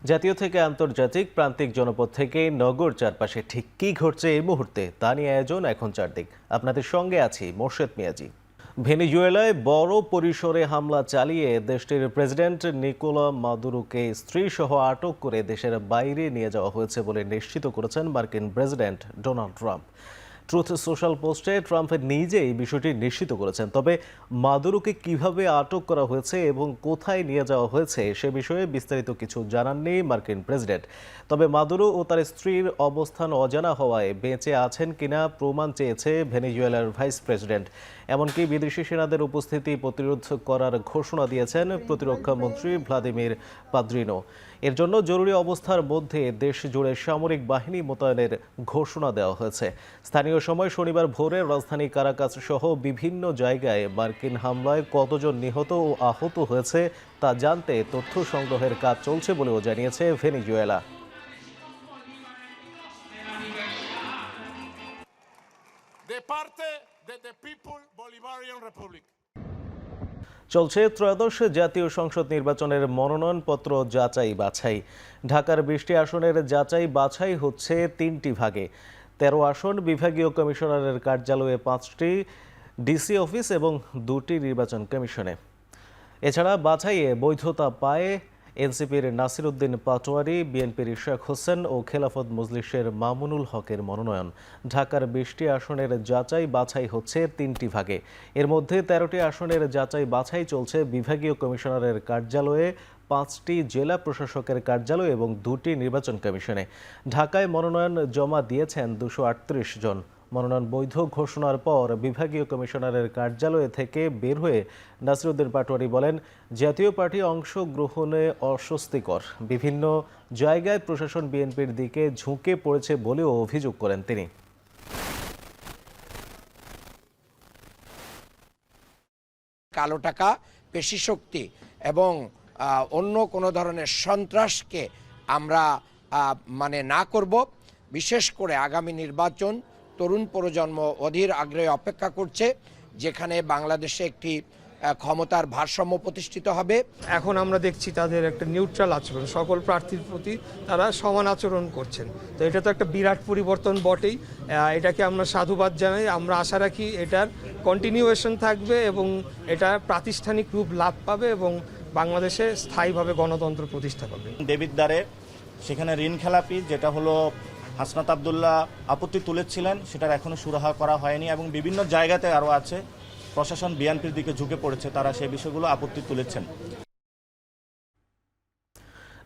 জাতীয় থেকে আন্তর্জাতিক, প্রান্তিক জনপদ থেকে নগর চারপাশে ঠিক কী ঘটছে এই মুহূর্তে তা নিয়ে আয়োজন এখন চারদিক। আপনাদের সঙ্গে আছি মোর্শেদ মিয়াজি। ভেনেজুয়েলায় বড় পরিসরে হামলা চালিয়ে দেশটির প্রেসিডেন্ট নিকোলা মাদুরোকে স্ত্রীসহ আটক করে দেশের বাইরে নিয়ে যাওয়া হয়েছে বলে নিশ্চিত করেছেন মার্কিন president Donald Trump. Truth social পোস্টে ট্রাম্প নিজেই বিষয়টি নিশ্চিত করেছেন। তবে মাদুরোকে কিভাবে আটক করা হয়েছে এবং কোথায় নিয়ে যাওয়া হয়েছে সে বিষয়ে বিস্তারিত কিছু জানাননি মার্কিন প্রেসিডেন্ট। তবে মাদুরো ও তার স্ত্রীর অবস্থান অজানা হওয়ায় বেঁচে আছেন কিনা প্রমাণ চেয়েছে ভেনেজুয়েলার ভাইস প্রেসিডেন্ট। এমনকি বিদেশি সেনাদের উপস্থিতি প্রতিরোধ করার ঘোষণা দিয়েছেন প্রতিরক্ষা মন্ত্রী ভ্লাদিমির পাদ্রিনো। এর জন্য জরুরি অবস্থার মধ্যে দেশ জুড়ে সামরিক বাহিনী মোতায়েনের ঘোষণা দেওয়া হয়েছে। স্থানীয় সময় শনিবার ভোরে রাজধানী কারাকাস সহ বিভিন্ন জায়গায় মার্কিন হামলায় কতজন নিহত ও আহত হয়েছে তা জানতে তথ্য সংগ্রহের কাজ চলছে বলেও জানিয়েছে ভেনেজুয়েলা। চলছে ত্রয়োদশ জাতীয় সংসদ নির্বাচনের মনোনয়নপত্র যাচাই বাছাই। ঢাকার 20টি আসনের যাচাই বাছাই হচ্ছে 3টি ভাগে। 13 আসন বিভাগীয় কমিশনারের কার্যালয়ে, 5টি ডিসি অফিস এবং 2টি নির্বাচন কমিশনে। এছাড়া বাছাইয়ে বৈধতা পায় এনসিপির নাসির উদ্দিন পাটোয়ারি, বিএনপির ইশরাক হোসেন ও খেলাফত মজলিসের মামুনুল হকের মনোনয়ন। ঢাকার 20টি আসনের যাচাই বাছাই হচ্ছে 3টি ভাগে। এর মধ্যে 13টি আসনের যাচাই বাছাই চলছে বিভাগীয় কমিশনারের কার্যালয়ে, 5টি জেলা প্রশাসকের কার্যালয় এবং 2টি নির্বাচন কমিশনে। ঢাকায় মনোনয়ন জমা দিয়েছেন 238 জন। মনোনয়ন বৈধ ঘোষণার পর বিভাগীয় কমিশনারের কার্যালয় থেকে বের হয়ে নাসির উদ্দিন পাটোয়ারি বলেন, জাতীয় পার্টি অংশগ্রহণে অস্বস্তিকর। বিভিন্ন জায়গায় প্রশাসন বিএনপির দিকে ঝুঁকে পড়েছে বলেও অভিযোগ করেন তিনি। কালো টাকা, পেশিশক্তি এবং অন্য কোনো ধরনের সন্ত্রাসকে আমরা না করব। বিশেষ করে আগামী নির্বাচন তরুণ প্রজন্ম অধীর আগ্রহে অপেক্ষা করছে, যেখানে বাংলাদেশে একটি ক্ষমতার ভারসাম্য প্রতিষ্ঠিত হবে। এখন আমরা দেখছি তাদের একটা নিউট্রাল আচরণ, সকল প্রার্থীর প্রতি তারা সমান আচরণ করছেন। তো এটা তো একটা বিরাট পরিবর্তন বটেই। এটাকে আমরা সাধুবাদ জানাই। আমরা আশা রাখি এটার কন্টিনিউয়েশন থাকবে এবং এটা প্রাতিষ্ঠানিক রূপ লাভ পাবে এবং বাংলাদেশে স্থায়ীভাবে গণতন্ত্র প্রতিষ্ঠা পাবে। দেবিদ্বারে সেখানে ঋণ খেলাপি যেটা হলো হাসনাত আবদুল্লাহ আপত্তি তুলেছিলেন, সেটার এখনো সুরাহা করা হয়নি এবং বিভিন্ন জায়গাতে আরও আছে প্রশাসন বিএনপির দিকে ঝুঁকে পড়েছে, তারা সেই বিষয়গুলো আপত্তি তুলেছেন।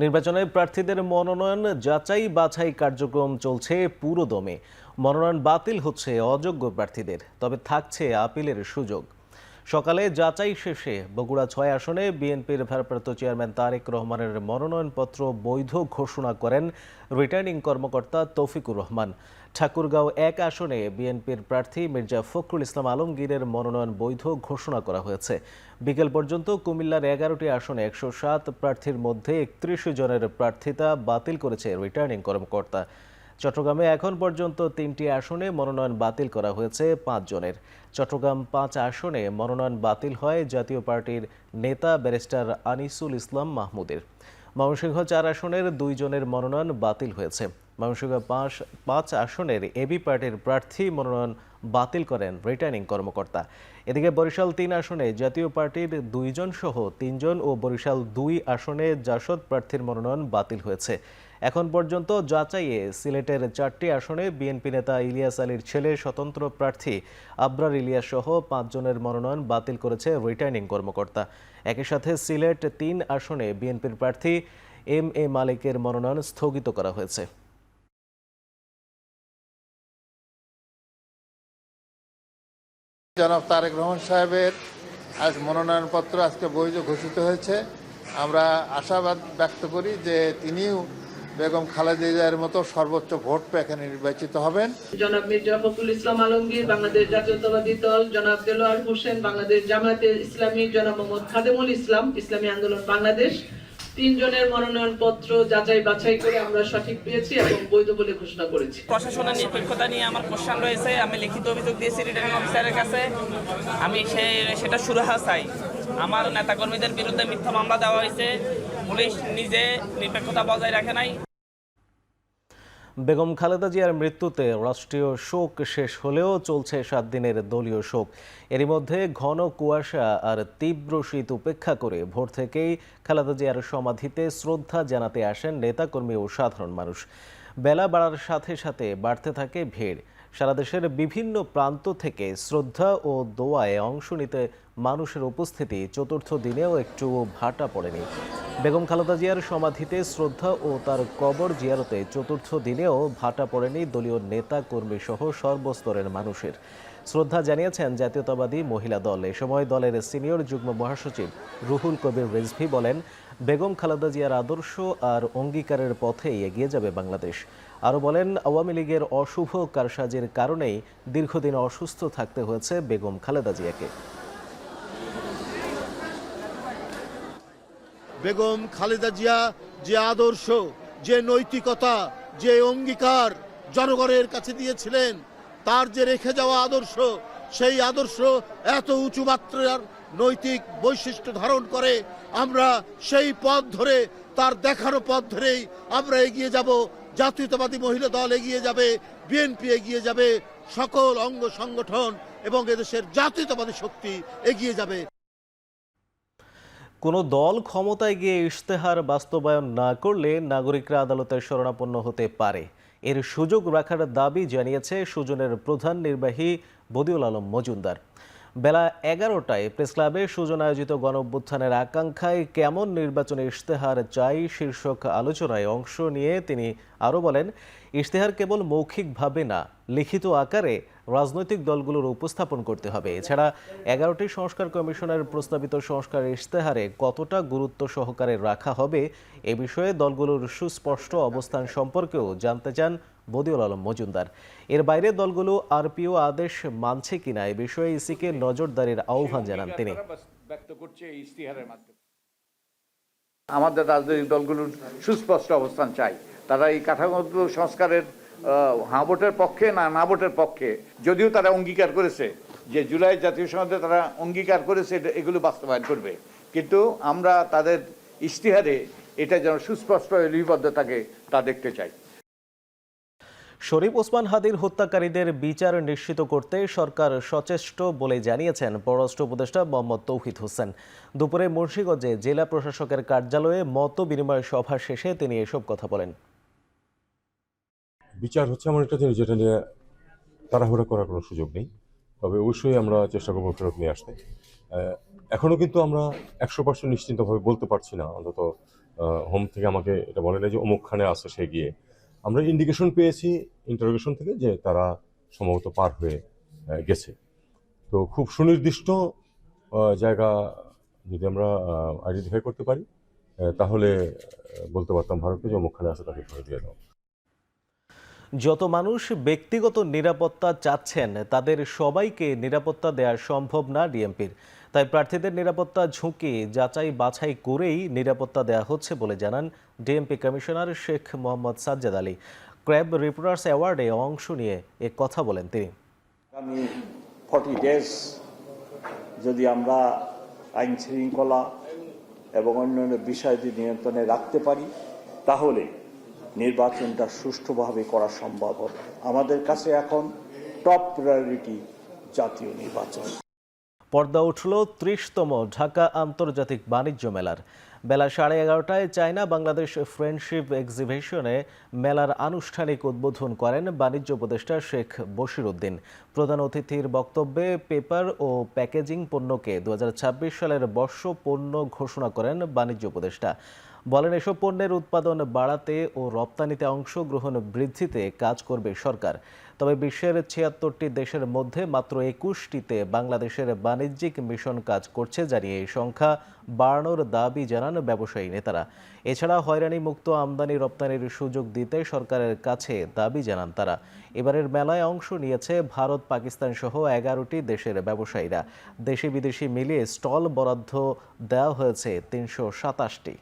নির্বাচনে প্রার্থীদের মনোনয়ন যাচাই বাছাই কার্যক্রম চলছে পুরোদমে। মনোনয়ন বাতিল হচ্ছে অযোগ্য প্রার্থীদের, তবে থাকছে আপিলের সুযোগ। সকালে যাচাই শেষে বগুড়া 6 আসনে বিএনপির ভারপ্রাপ্ত চেয়ারম্যান তারেক রহমানের মনোনয়নপত্র বৈধ ঘোষণা করেন রিটার্নিং কর্মকর্তা তৌফিকুর রহমান। ঠাকুরগাঁও 1 আসনে বিএনপির প্রার্থী মির্জা ফখরুল ইসলাম আলমগীরের মনোনয়ন বৈধ ঘোষণা করা হয়েছে। বিকেল পর্যন্ত কুমিল্লার 11টি আসনে 107 প্রার্থীর মধ্যে 31 জনের প্রার্থিতা বাতিল করেছে রিটার্নিং কর্মকর্তা। চট্টগ্রামে এখন পর্যন্ত 3টি আসনে মনোনয়ন বাতিল করা হয়েছে 5 জনের। চট্টগ্রাম 5 আসনে মনোনয়ন বাতিল হয় জাতীয় পার্টির নেতা ব্যারিস্টার আনিসুল ইসলাম মাহমুদের। ময়মনসিংহ 4 আসনের 2 জনের মনোনয়ন বাতিল হয়েছে। ময়মনসিংহ 5 আসনের এবি পার্টির প্রার্থী মনোনয়ন বাতিল করেন রিটার্নিং কর্মকর্তা। এদিকে বরিশাল 3 আসনে জাতীয় পার্টির 2 জন সহ 3 জন ও বরিশাল 2 আসনে জাসদ প্রার্থীর মনোনয়ন বাতিল হয়েছে। এখন পর্যন্ত যাচাইয়ে সিলেটের 4টি আসনে বিএনপি নেতা ইলিয়াস আলীর ছেলে স্বতন্ত্র প্রার্থী আবরার ইলিয়াস সহ 5 জনের মনোনয়ন বাতিল করেছে রিটার্নিং কর্মকর্তা। একই সাথে সিলেট 3 আসনে বিএনপির প্রার্থী এম.এ. মালিকের মনোনয়ন স্থগিত করা হয়েছে। জনাব তারেক রহমান সাহেবের আজ মনোনয়নপত্র আজকে বৈধ ঘোষিত হয়েছে। আমরা আশাবাদ ব্যক্ত করি যে তিনিও বেগম খালেদা জিয়ার মতো সর্বোচ্চ ভোট পেয়ে এখানে নির্বাচিত হবেন। জনাব মির্জা ফখরুল ইসলাম আলমগীর বাংলাদেশ জাতীয়তাবাদী দল, জনাব দেলোয়ার হোসেন বাংলাদেশ জামায়াতে ইসলামী, জনাব মোহাম্মদ খাদেমুল ইসলাম ইসলামী আন্দোলন বাংলাদেশ, 3 জনের মনোনয়নপত্র যাচাই বাছাই করে আমরা সঠিক পেয়েছি এবং বৈধ বলে ঘোষণা করেছি। প্রশাসনের নিরপেক্ষতা নিয়ে আমার কোশ্চেন রয়েছে। আমি লিখিত অভিযোগ দিয়েছি রিটার্নিং অফিসারের কাছে। আমি সেটা সুরাহা চাই। আমার নেতাকর্মীদের বিরুদ্ধে মিথ্যা মামলা দেওয়া হয়েছে। পুলিশ নিজে নিরপেক্ষতা বজায় রাখে নাই। বেগম খালেদা জিয়ার মৃত্যুতে রাষ্ট্রীয় শোক শেষ হলেও চলছে 7 দিনের দলীয় শোক। এরই মধ্যে ঘন কুয়াশা আর তীব্র শীত উপেক্ষা করে ভোর থেকেই খালেদা জিয়ার সমাধিতে শ্রদ্ধা জানাতে আসেন নেতাকর্মী ও সাধারণ মানুষ। বেলা বাড়ার সাথে সাথে বাড়তে থাকে ভিড়। সারা দেশের বিভিন্ন প্রান্ত থেকে শ্রদ্ধা ও দোয়ায় অংশ নিতে মানুষের উপস্থিতি চতুর্থ দিনেও একটু ভাটা পড়েনি। বেগম খালেদা জিয়ার সমাধিতে শ্রদ্ধা ও তার কবর জিয়ারতে চতুর্থ দিনেও ভাটা পড়েনি দলীয় নেতা কর্মী সহ সর্বস্তরের মানুষের। শ্রদ্ধা জানিয়েছেন জাতীয়তাবাদী মহিলা দল। এ সময় দলের সিনিয়র যুগ্ম মহাসচিব রুহুল কবির রিজভী বলেন, বেগম খালেদা জিয়ার আদর্শ আর অঙ্গীকারের পথেই এগিয়ে যাবে বাংলাদেশ। আরও বলেন, আওয়ামী লীগের অশুভ কারসাজির কারণেই দীর্ঘদিন অসুস্থ থাকতে হয়েছে বেগম খালেদা জিয়াকে। বেগম খালেদা জিয়া যে আদর্শ, যে নৈতিকতা, যে অঙ্গীকার জনগণের কাছে দিয়েছিলেন, তার যে রেখে যাওয়া আদর্শ, সেই আদর্শ এত উঁচু মাত্রার নৈতিক বৈশিষ্ট্য ধারণ করে। আমরা সেই পথ ধরে, তার দেখানো পথ ধরেই আমরা এগিয়ে যাব। জাতীয়তাবাদী মহিলা দল এগিয়ে যাবে, বিএনপি এগিয়ে যাবে, সকল অঙ্গ সংগঠন এবং এদেশের জাতীয়তাবাদী শক্তি এগিয়ে যাবে। কোনো দল ক্ষমতায় গিয়ে ইশতেহার বাস্তবায়ন না করলে নাগরিকরা আদালতের শরণাপন্ন হতে পারে। এর সুযোগ রাখার দাবি জানিয়েছে সুজনের প্রধান নির্বাহী বদিউল আলম মজুমদার। বেলা 11টায় প্রেসক্লাবে সুজন আয়োজিত গণঅভ্যুত্থানের আকাঙ্ক্ষায় কেমন নির্বাচনী ইশতেহার চাই শীর্ষক আলোচনায় অংশ নিয়ে তিনি আরও বলেন, ইশতেহার কেবল মৌখিকভাবে না, লিখিত আকারে রাজনৈতিক দলগুলোর উপস্থাপন করতে হবে। এছাড়া 11টি সংস্কার কমিশনের প্রস্তাবিত সংস্কার ইশতেহারে কতটা গুরুত্ব সহকারে রাখা হবে এ বিষয়ে দলগুলোর সুস্পষ্ট অবস্থান সম্পর্কেও জানতে চান বদিউল আলম মজুমদার। এর বাইরে দলগুলো আরপিও আদেশ মানছে কিনা এ বিষয়ে ইসিকে নজরদারির আহ্বান জানান তিনি। আমাদের রাজনৈতিক দলগুলোর সুস্পষ্ট অবস্থান চাই। তারা এই কাঠামোগত সংস্কারের হ্যাঁ ভোটের পক্ষে না ভোটের পক্ষে, যদিও তারা অঙ্গীকার করেছে যে জুলাই জাতীয় সংসদে তারা অঙ্গীকার করেছে এগুলো বাস্তবায়ন করবে, কিন্তু আমরা তাদের ইশতেহারে এটা যেন সুস্পষ্ট লিপিবদ্ধ থাকে তা দেখতে চাই। শরীফ ওসমান হাদির হত্যাকারীদের বিচার নিশ্চিত করতে সরকার সচেষ্ট বলে জানিয়েছেন পররাষ্ট্র উপদেষ্টা মোহাম্মদ তৌহিদ হোসেন। দুপুরে মুন্সিগঞ্জে জেলা প্রশাসকের কার্যালয়ে মত বিনিময় সভা শেষে তিনি এসব কথা বলেন। বিচার হচ্ছে এমন একটা জিনিস যেটা নিয়ে তাড়াহুড়া করার কোনো সুযোগ নেই, তবে অবশ্যই আমরা চেষ্টা করবো ফেরত নিয়ে আসতে। এখনও কিন্তু আমরা 100% নিশ্চিন্তভাবে বলতে পারছি না, অন্তত হোম থেকে আমাকে এটা বলে না যে অমুকখানে আছে সে গিয়ে। আমরা ইন্ডিকেশন পেয়েছি ইন্টারোগেশন থেকে যে তারা সম্ভবত পার হয়ে গেছে। তো খুব সুনির্দিষ্ট জায়গা যদি আমরা আইডেন্টিফাই করতে পারি তাহলে বলতে পারতাম ভারতকে যে অমুকখানে আছে তাকে ধরে দিয়ে দাও। যত মানুষ ব্যক্তিগত নিরাপত্তা চাচ্ছেন তাদের সবাইকে নিরাপত্তা দেওয়া সম্ভব না ডিএমপির। তাই প্রার্থীদের নিরাপত্তা ঝুঁকি যাচাই বাছাই করেই নিরাপত্তা দেওয়া হচ্ছে বলে জানান DMP commissioner Sheikh Mohammad Sajjad Ali. CRAB reporters অ্যাওয়ার্ডে অংশ নিয়ে এ কথা বলেন তিনি। আগামী 40 ডেজ যদি আমরা আইন শৃঙ্খলা এবং অন্যান্য বিষয়টি নিয়ন্ত্রণে রাখতে পারি তাহলে নির্বাচনটা সুষ্ঠুভাবে করা সম্ভব হবে। আমাদের কাছে এখন টপ প্রায়োরিটি জাতীয় নির্বাচন। পর্দা উঠল 30তম ঢাকা আন্তর্জাতিক বাণিজ্য মেলার। বেলা 11:30টায় চায়না বাংলাদেশ ফ্রেন্ডশিপ এক্সিবিশনে মেলার আনুষ্ঠানিক উদ্বোধন করেন বাণিজ্য উপদেষ্টা শেখ বশির উদ্দিন। প্রধান অতিথির বক্তব্যে পেপার ও প্যাকেজিং পণ্যকে 2026 সালের বর্ষ পণ্য ঘোষণা করেন বাণিজ্য উপদেষ্টা। বলেন, এসব পণ্যের উৎপাদন বাড়াতে ও রপ্তানিতে অংশগ্রহণ বৃদ্ধিতে কাজ করবে সরকার। তবে বিশ্বের 76টি দেশের মধ্যে মাত্র 21টিতে বাংলাদেশের বাণিজ্যিক মিশন কাজ করছে জানিয়ে এই সংখ্যা বাড়ানোর দাবি জানান ব্যবসায়ী নেতারা। এছাড়া হয়রানি মুক্ত আমদানি রপ্তানির সুযোগ দিতে সরকারের কাছে দাবি জানান তারা। এবারের মেলায় অংশ নিয়েছে ভারত, পাকিস্তান সহ 11টি দেশের ব্যবসায়ীরা। দেশি বিদেশি মিলিয়ে স্টল বরাদ্দ দেওয়া হয়েছে 327টি।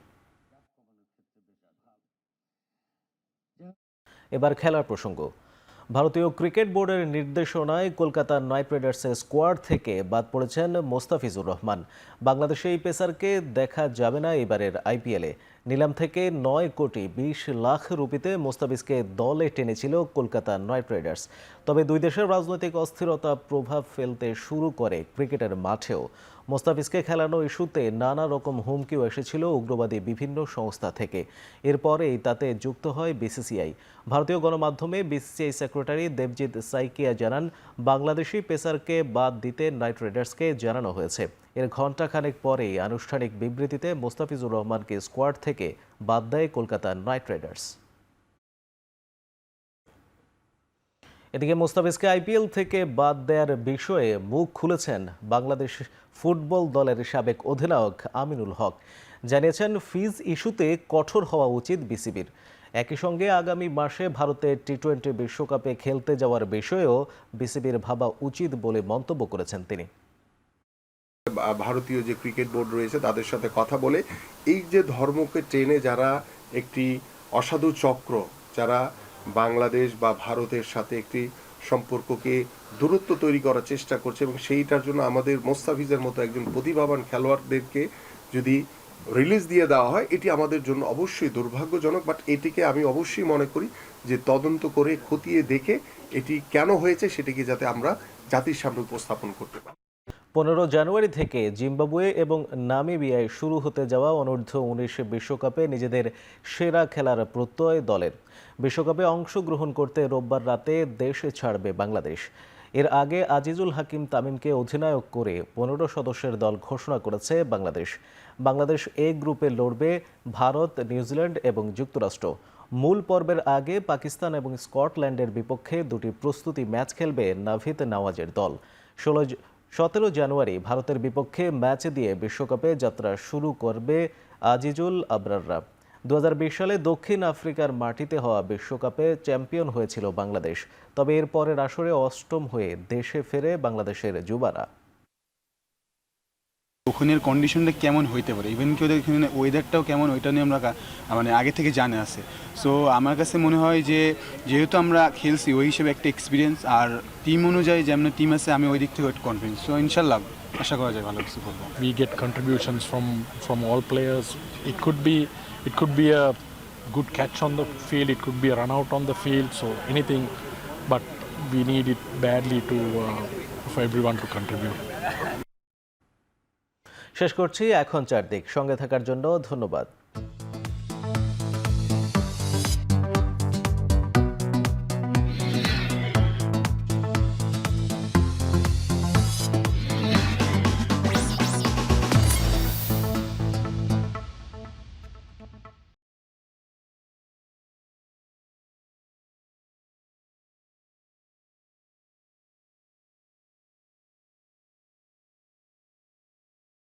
এবার খেলার প্রসঙ্গ। ভারতীয় ক্রিকেট বোর্ডের নির্দেশনায় কলকাতা নাইট রাইডার্সের স্কোয়াড থেকে বাদ পড়েছেন মোস্তাফিজুর রহমান। বাংলাদেশে এই পেসারকে দেখা যাবে না এবারের আইপিএলে। নিলাম থেকে 9 কোটি 20 লাখ রুপিতে মোস্তাফিজকে দলে টেনেছিল কলকাতা নাইট রাইডার্স। তবে দুই দেশের রাজনৈতিক অস্থিরতা প্রভাব ফেলতে শুরু করে ক্রিকেটের মাঠেও। মোস্তাফিজকে খেলানো ইস্যুতে নানা রকম হুমকিও এসেছিল উগ্রবাদী বিভিন্ন সংস্থা থেকে। এরপরেই তাতে যুক্ত হয় বিসিসিআই। ভারতীয় গণমাধ্যমে বিসিসিআই সেক্রেটারি দেবজিৎ সাইকিয়া জানান, বাংলাদেশি পেসারকে বাদ দিতে নাইট রাইডার্সকে জানানো হয়েছে। এর ঘণ্টাখানেক পরেই আনুষ্ঠানিক বিবৃতিতে মোস্তাফিজুর রহমানকে স্কোয়াড থেকে বাদ দেয় কলকাতা নাইট রাইডার্স। এদিকে মোস্তাফিজকে আইপিএল থেকে বাদ দেওয়ার বিষয়ে মুখ খুলেছেন বাংলাদেশ ফুটবল দলের সাবেক অধিনায়ক আমিনুল হক। জানিয়েছেন, ফিজ ইস্যুতে কঠোর হওয়া উচিত বিসিবির। একই সঙ্গে আগামী মাসে ভারতে টি-20 বিশ্বকাপে খেলতে যাওয়ার বিষয়েও বিসিবির ভাবা উচিত বলে মন্তব্য করেছেন তিনি। ভারতীয় যে ক্রিকেট বোর্ড রয়েছে তাদের সাথে কথা বলে এই যে ধর্মকে টেনে যারা একটি অসাধু চক্র, যারা বাংলাদেশ বা ভারতের সাথে একটি সম্পর্ককে দূরত্ব তৈরি করার চেষ্টা করছে, এবং সেইটার জন্য আমাদের মোস্তাফিজের মতো একজন প্রতিভাবান খেলোয়াড়দেরকে যদি রিলিজ দিয়ে দেওয়া হয়, এটি আমাদের জন্য অবশ্যই দুর্ভাগ্যজনক। বাট এটিকে আমি অবশ্যই মনে করি যে তদন্ত করে খতিয়ে দেখে এটি কেন হয়েছে সেটিকে যাতে আমরা জাতির সামনে উপস্থাপন করতে পারি। 15 জানুয়ারি থেকে জিম্বাবুয়ে এবং নামিবিয়ায় শুরু হতে যাওয়া অনূর্ধ্ব-19 বিশ্বকাপে নিজেদের সেরা খেলার প্রত্যয় দলের। বিশ্বকাপে অংশগ্রহণ করতে রোববার রাতে দেশ ছাড়বে বাংলাদেশ। এর আগে আজিজুল হাকিম তামিমকে অধিনায়ক করে 15 সদস্যের দল ঘোষণা করেছে বাংলাদেশ। বাংলাদেশ এ গ্রুপে লড়বে ভারত, নিউজিল্যান্ড এবং যুক্তরাষ্ট্র। মূল পর্বের আগে পাকিস্তান এবং স্কটল্যান্ডের বিপক্ষে দুটি প্রস্তুতি ম্যাচ খেলবে নাভিদ নওয়াজের দল। 17 জানুয়ারি ভারতের বিপক্ষে ম্যাচ দিয়ে বিশ্বকাপে যাত্রা শুরু করবে আজিজুল আবরাররা। 2020 সালে দক্ষিণ আফ্রিকার মাটিতে হওয়া বিশ্বকাপে চ্যাম্পিয়ন হয়েছিল বাংলাদেশ। তবে এর পরের আসরে অষ্টম হয়ে দেশে ফেরে বাংলাদেশের যুবারা। ওখানের কন্ডিশনটা কেমন হইতে পারে, ইভেন কি ওদের এখানে ওয়েদারটাও কেমন, ওইটা নিয়ে আমরা মানে আগে থেকে জানে আছে। সো আমার কাছে মনে হয় যে যেহেতু আমরা খেলছি ওই হিসেবে একটা এক্সপিরিয়েন্স, আর টিম অনুযায়ী যেমন টিম আছে আমি ওই দিক থেকে কনফিডেন্স। সো ইনশাল্লাহ আশা করা যায় ভালো কিছু করবো। We get contributions from all players. It could be a good catch on the field, it could be a run out on the field, so anything, but we need it badly for everyone to contribute. শেষ করছি এখন চারদিক। সঙ্গে থাকার জন্য ধন্যবাদ।